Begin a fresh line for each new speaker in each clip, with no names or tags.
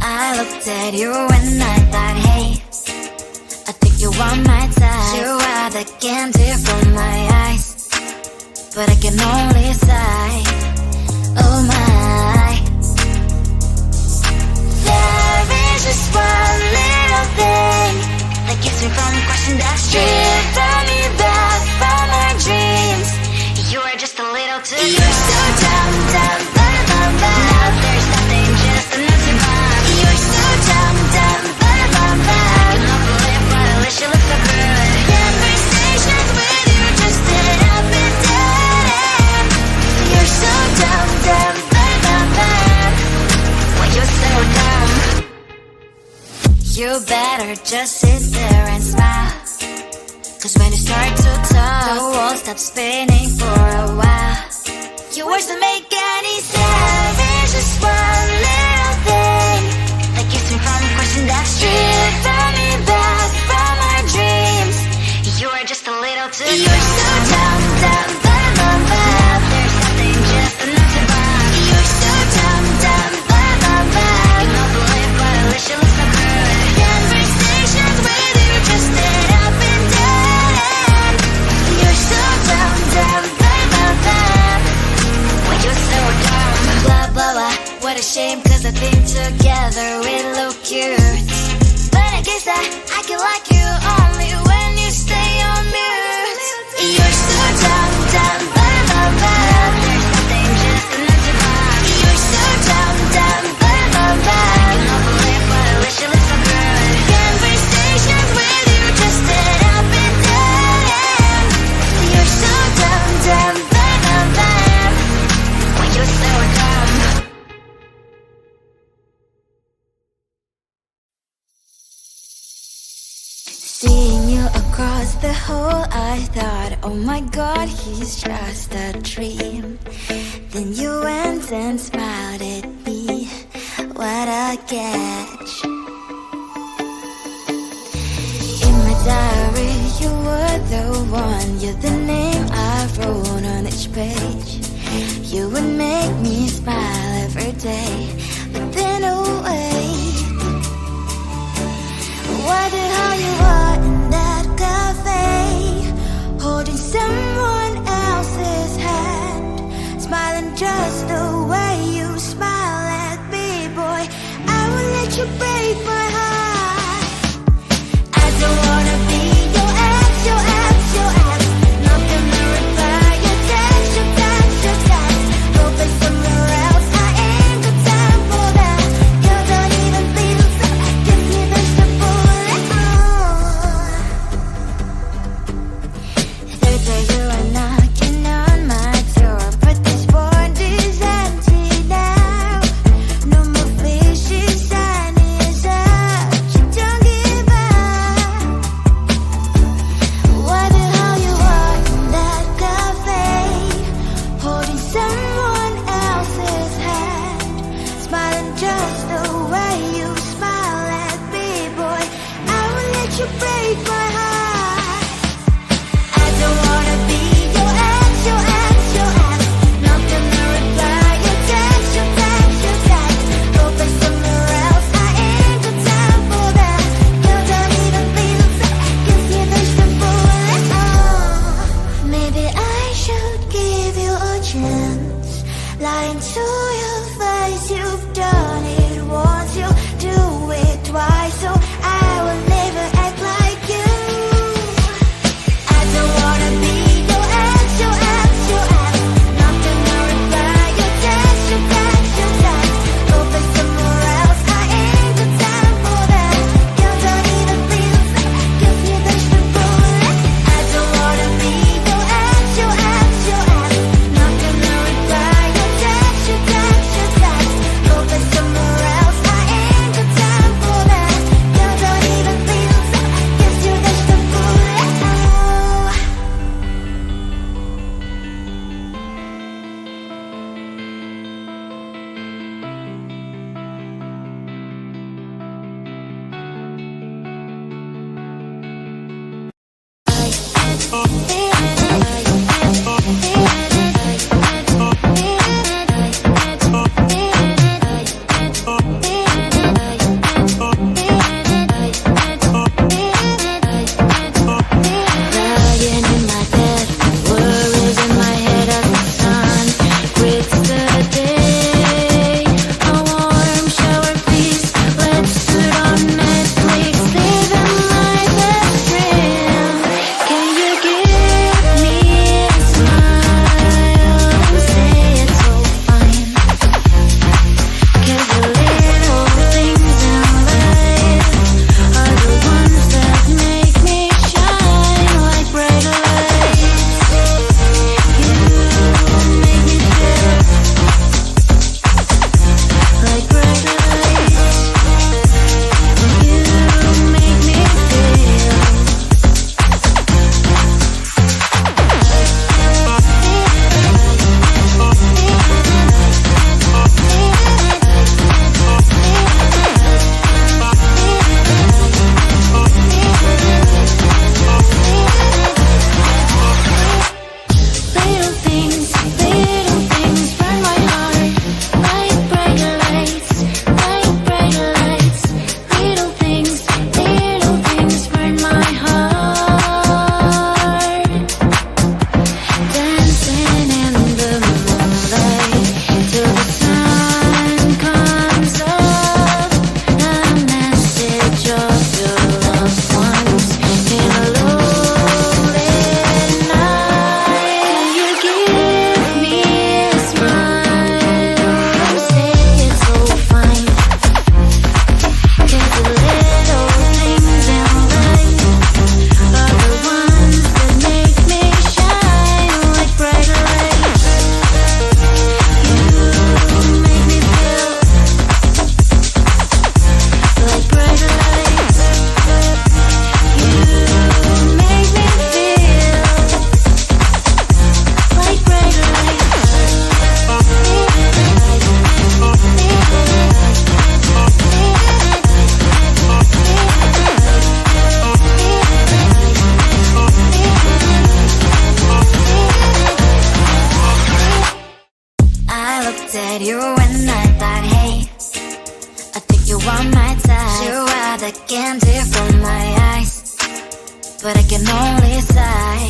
I looked at you and I thought, hey, I think you are my type. You are the candy from my eyes, but I can only sigh, oh my. There is just one little thing that keeps me from crossing that street. Drive me back from my dreams. You are just a little too close. You're so dumb, dumb, ba-da-bum-bum. Now there's nothing, just an empty bomb. You're so dumb, dumb, ba-da-bum-bum. I cannot believe what I wish you looked so good. Conversations with you just sit up and down. You're so dumb, dumb, ba-da-bum-bum. When you're so dumb, you better just sit there and smile. Cause when you start to talk, the world stops spinning for a while. Your words don't make any sense. There's just one little thing that keeps me from crossing that street. Turn me back from my dreams. You are just a little too close. You're so dumb, dumb, ba-da-bum-bum. There's nothing, just an empty bomb. You're so dumb, dumb, ba-da-bum-bum. I cannot believe what I wish you looked so good. Conversations with you just sit up and down. You're so dumb, dumb, ba-da-bum-bum. When you're so dumb, blah, blah, blah. What a shame, cause I think together we look cute. But I guess I can like you only when you stay on mute. You're so dumb, dumb, ba-da-bum-bum. There's nothing, just an empty bomb. You're so dumb, dumb, ba-da-bum-bum. I cannot believe what I wish you looked so good. Conversations with you just sit up and down. You're so dumb, dumb, ba-da-bum-bum. When you're so dumb. Seeing you across the hall, I thought, oh my god, he's just a dream. Then you went and smiled at me, what a catch. In my diary, you were the one, you're the name I wrote on each page. You would make me smile every day, but then oh wait, what the hell you are in that cafe, holding someone else's hand, smiling just the way you smile at me, boy. I will let you break my heart. I don't wanna be your ex, your ex, your ex. Not gonna reply your text, your text, your text. Open somewhere else, I ain't got time for that. You don't even feel so, give me vegetable. Thursday you are knocking on my door, but this board is empty now. No more fishes, sun is up. You don't give up. What the hell you are in that cafe, holding someone else's hand, smiling just the way you smile at me, boy. I will let you break my heart. I don't wanna be your ex, your ex, your ex. Not gonna reply your text, your text, your text. Open somewhere else, I ain't got time for that. You don't even feel so, give me vegetable. Maybe I should give you a chance. Lying to your face, you've done it once. I think you want my type. You are the candy from my eyes, but I can only sigh.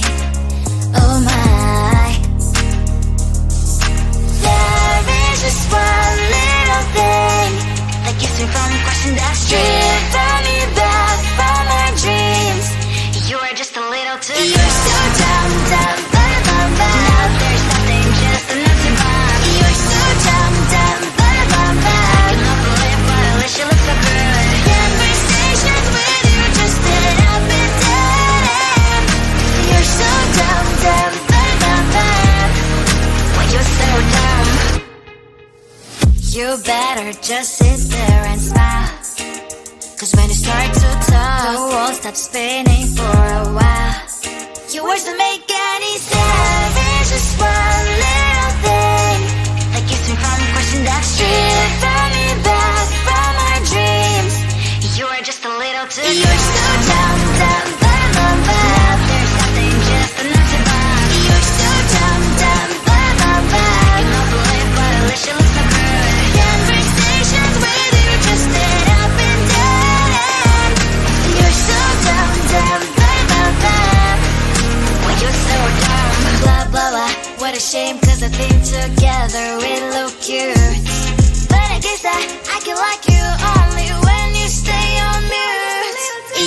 Oh my. There is just one little thing that keeps me from crossing that street. Drive me back from my dreams. You are just a little too close. You're so dumb, dumb, bum, bum, bum. Now there's nothing, just enough to bomb. You're so dumb, dumb, bum, bum, bum. I can not believe, but at least you look so good. Conversations with you just end up in dead end. You're so dumb, dumb, bum, bum, bum. Why you so dumb? You better just sit there and smile, 'cause when you start to talk, the world stops spinning for a while. Your words don't make any sense. There's just one little thing that keeps me from crossing that street. Drive me back from my dreams. You are just a little too close. You're so dumb, dumb, bum, bum, bum. Now there's nothing, just enough to bomb. You're so dumb, dumb, bum, bum, bum. I can not believe, but at least you look so good. Conversations with you just end up in dead end. You're so dumb, dumb, bum, bum, bum. Why you so dumb? Blah, blah, blah. What a shame, 'cause I think together we look cute. But I guess I can like you only when you stay on mute.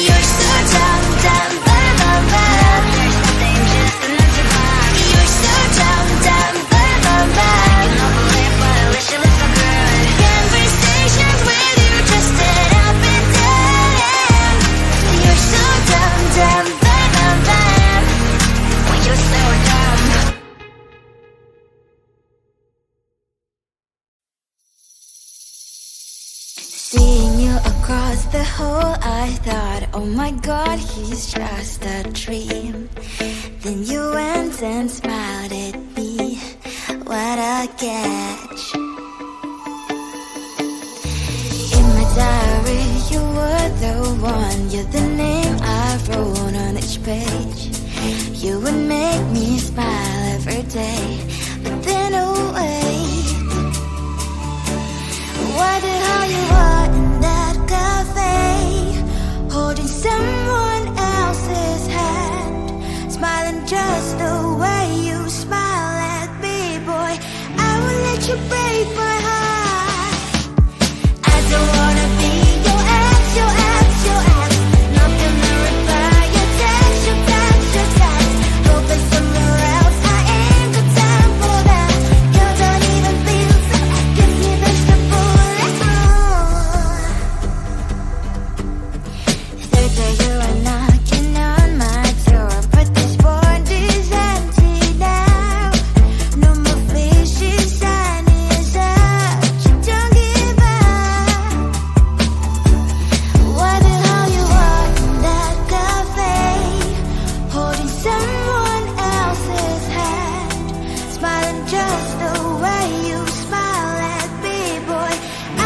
You're so dumb, dumb, bum, bum, bum. There's nothing, just enough to bomb. You're so dumb, dumb, bum, bum, bum. I can not believe, but at least you look so good. Conversations with you just end up in dead end. You're so dumb, dumb, bum, bum, bum. Why you so dumb? Seeing you across the hall, I thought, oh my god, he's just a dream. Then you went and smiled at me. What a catch. In my diary, you were the one. You're the name I wrote on each page. You would make me smile every day. But then, oh wait, why the hell you are in that cafe, holding someone else's hand, smiling just the way you smile at me, boy. I will let you break my heart. I don't wanna be your ex, your ex, your ex. Not gonna reply your text, your text, your text. Hoping somewhere else, I ain't got time for that. You don't even feel so. Give me vegetable. Third day you are knocking on my door, but this board is empty now. No more fishes, sun is up. You don't give up. Why the hell you are in that cafe, holding someone else's hand, smiling just the way you smile at me, boy.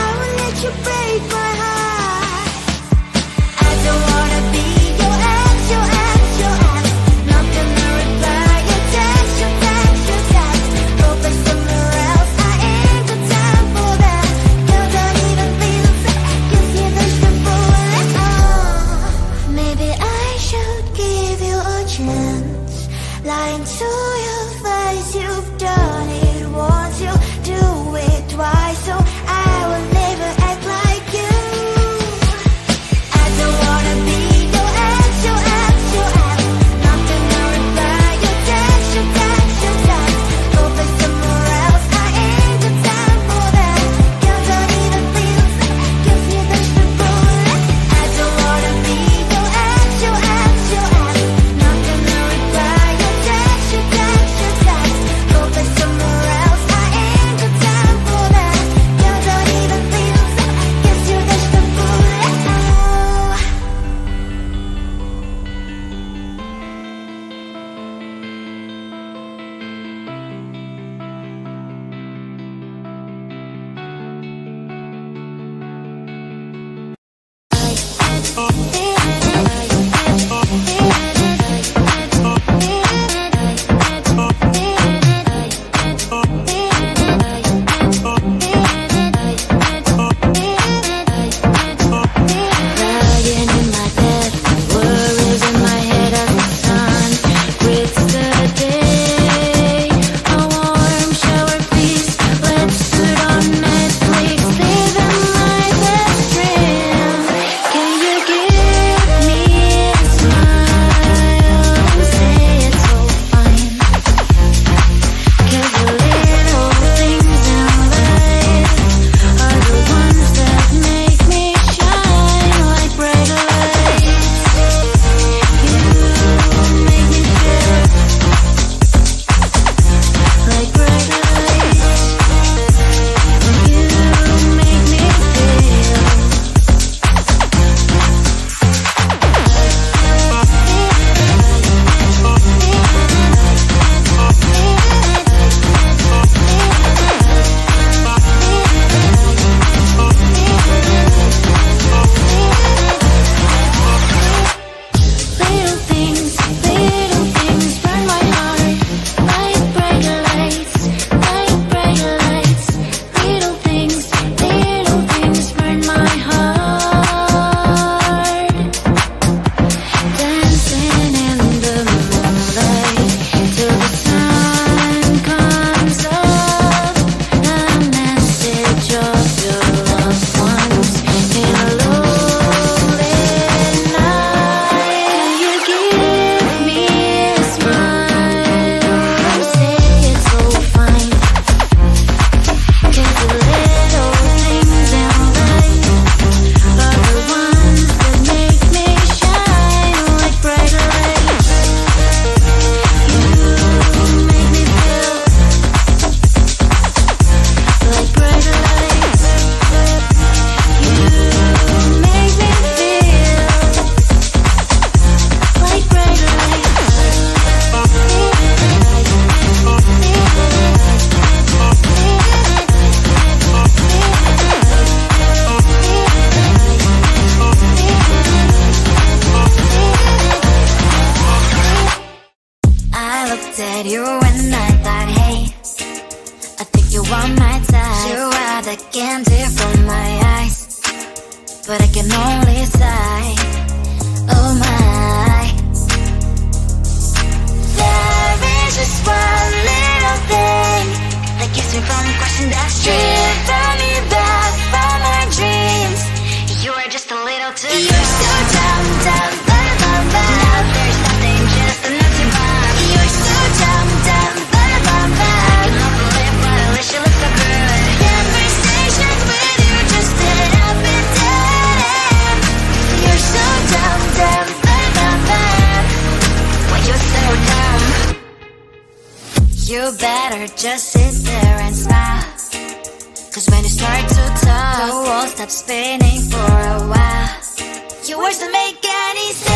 I will let you break my heart. I don't wanna be your ex, your ex, your ex. Not gonna reply your text, your text, your text. Hoping somewhere else, I ain't got time for that. You don't even feel so. Give me vegetable. Maybe I should give you a chance. Lying to your face, you've done it once, you do it twice, so I will never act like you. I don't wanna be but I can only sigh. Oh my. There is just one little thing that keeps me from crossing that street. Driven me back from my dreams. You are just a little too young. You're so dumb, dumb, bum, bum, bum. Now there's nothing just enough to bomb. You're so dumb, dumb, bum, bum, bum. You love the lip, but at least you look so good. Conversations with you just sit up and down. You're so dumb, dumb, bum, bum, bum. Why you're so dumb? You better just sit there and smile. Cause when you start to talk, the world stops spinning for a while. Your words don't make any sense.